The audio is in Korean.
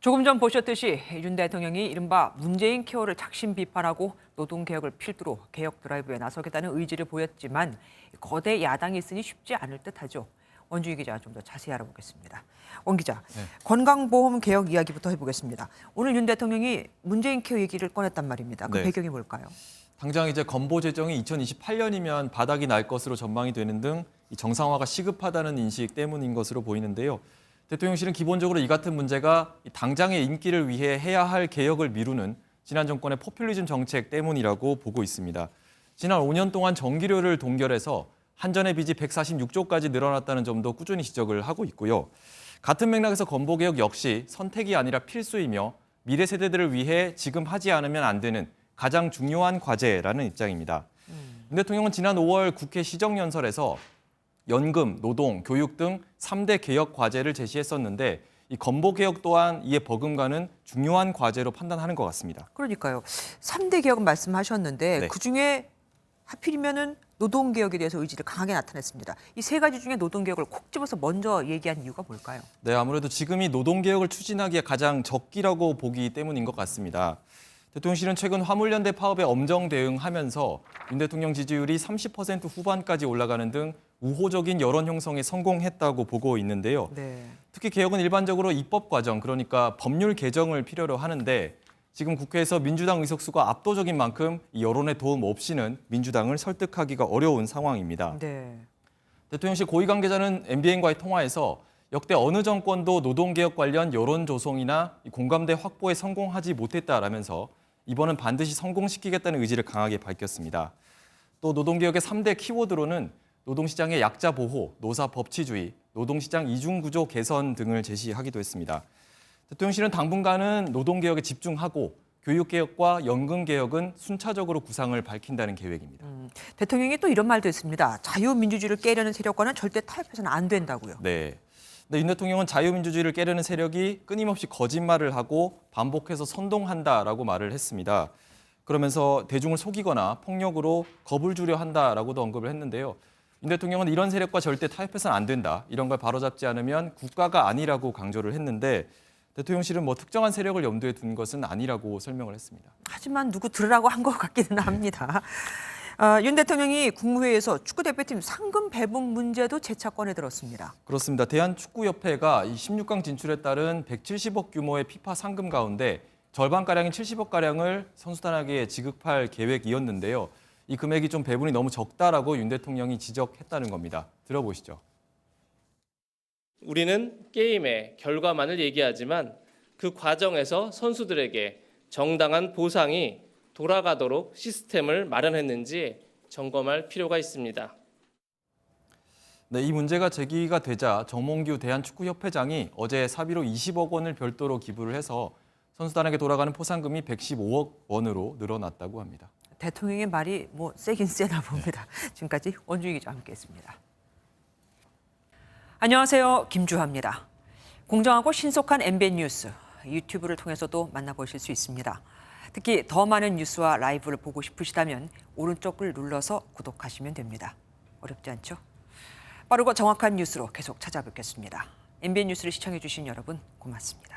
조금 전 보셨듯이 윤 대통령이 이른바 문재인 케어를 작심 비판하고 노동개혁을 필두로 개혁 드라이브에 나서겠다는 의지를 보였지만 거대 야당이 있으니 쉽지 않을 듯하죠. 원주희 기자 좀 더 자세히 알아보겠습니다. 원 기자, 건강보험 개혁 이야기부터 해보겠습니다. 오늘 윤 대통령이 문재인 케어 얘기를 꺼냈단 말입니다. 그 배경이 뭘까요? 당장 이제 건보 재정이 2028년이면 바닥이 날 것으로 전망이 되는 등 정상화가 시급하다는 인식 때문인 것으로 보이는데요. 대통령실은 기본적으로 이 같은 문제가 당장의 인기를 위해 해야 할 개혁을 미루는 지난 정권의 포퓰리즘 정책 때문이라고 보고 있습니다. 지난 5년 동안 전기료를 동결해서 한전의 빚이 146조까지 늘어났다는 점도 꾸준히 지적을 하고 있고요. 같은 맥락에서 건보개혁 역시 선택이 아니라 필수이며 미래 세대들을 위해 지금 하지 않으면 안 되는 가장 중요한 과제라는 입장입니다. 윤 대통령은 지난 5월 국회 시정연설에서 연금, 노동, 교육 등 3대 개혁 과제를 제시했었는데 이 건보개혁 또한 이에 버금가는 중요한 과제로 판단하는 것 같습니다. 그러니까요. 3대 개혁은 말씀하셨는데 그중에 하필이면은 노동개혁에 대해서 의지를 강하게 나타냈습니다. 이 세 가지 중에 노동개혁을 콕 집어서 먼저 얘기한 이유가 뭘까요? 네, 아무래도 지금이 노동개혁을 추진하기에 가장 적기라고 보기 때문인 것 같습니다. 대통령실은 최근 화물연대 파업에 엄정 대응하면서 윤 대통령 지지율이 30% 후반까지 올라가는 등 우호적인 여론 형성에 성공했다고 보고 있는데요. 특히 개혁은 일반적으로 입법 과정, 그러니까 법률 개정을 필요로 하는데 지금 국회에서 민주당 의석수가 압도적인 만큼 이 여론의 도움 없이는 민주당을 설득하기가 어려운 상황입니다. 대통령실 고위 관계자는 MBN과의 통화에서 역대 어느 정권도 노동개혁 관련 여론 조성이나 공감대 확보에 성공하지 못했다라면서 이번은 반드시 성공시키겠다는 의지를 강하게 밝혔습니다. 또 노동개혁의 3대 키워드로는 노동시장의 약자 보호, 노사 법치주의, 노동시장 이중구조 개선 등을 제시하기도 했습니다. 대통령실은 당분간은 노동개혁에 집중하고 교육개혁과 연금개혁은 순차적으로 구상을 밝힌다는 계획입니다. 대통령이 또 이런 말도 했습니다. 자유민주주의를 깨려는 세력과는 절대 타협해서는 안 된다고요. 네. 근데 윤 대통령은 자유민주주의를 깨려는 세력이 끊임없이 거짓말을 하고 반복해서 선동한다라고 말을 했습니다. 그러면서 대중을 속이거나 폭력으로 겁을 주려 한다라고도 언급을 했는데요. 윤 대통령은 이런 세력과 절대 타협해서는 안 된다. 이런 걸 바로잡지 않으면 국가가 아니라고 강조를 했는데 대통령실은 특정한 세력을 염두에 둔 것은 아니라고 설명을 했습니다. 하지만 누구 들으라고 한 것 같기는 합니다. 윤 대통령이 국무회의에서 축구대표팀 상금 배분 문제도 재차 꺼내 들었습니다. 그렇습니다. 대한축구협회가 16강 진출에 따른 170억 규모의 피파 상금 가운데 절반가량인 70억가량을 선수단에게 지급할 계획이었는데요. 이 금액이 좀 배분이 너무 적다라고 윤 대통령이 지적했다는 겁니다. 들어보시죠. 우리는 게임의 결과만을 얘기하지만 그 과정에서 선수들에게 정당한 보상이 돌아가도록 시스템을 마련했는지 점검할 필요가 있습니다. 네, 이 문제가 제기가 되자 정몽규 대한축구협회장이 어제 사비로 20억 원을 별도로 기부를 해서 선수단에게 돌아가는 포상금이 115억 원으로 늘어났다고 합니다. 대통령의 말이 세긴 세나 봅니다. 지금까지 원주희 기자와 함께했습니다. 안녕하세요. 김주하입니다. 공정하고 신속한 MBN 뉴스, 유튜브를 통해서도 만나보실 수 있습니다. 특히 더 많은 뉴스와 라이브를 보고 싶으시다면 오른쪽을 눌러서 구독하시면 됩니다. 어렵지 않죠? 빠르고 정확한 뉴스로 계속 찾아뵙겠습니다. MBN 뉴스를 시청해 주신 여러분 고맙습니다.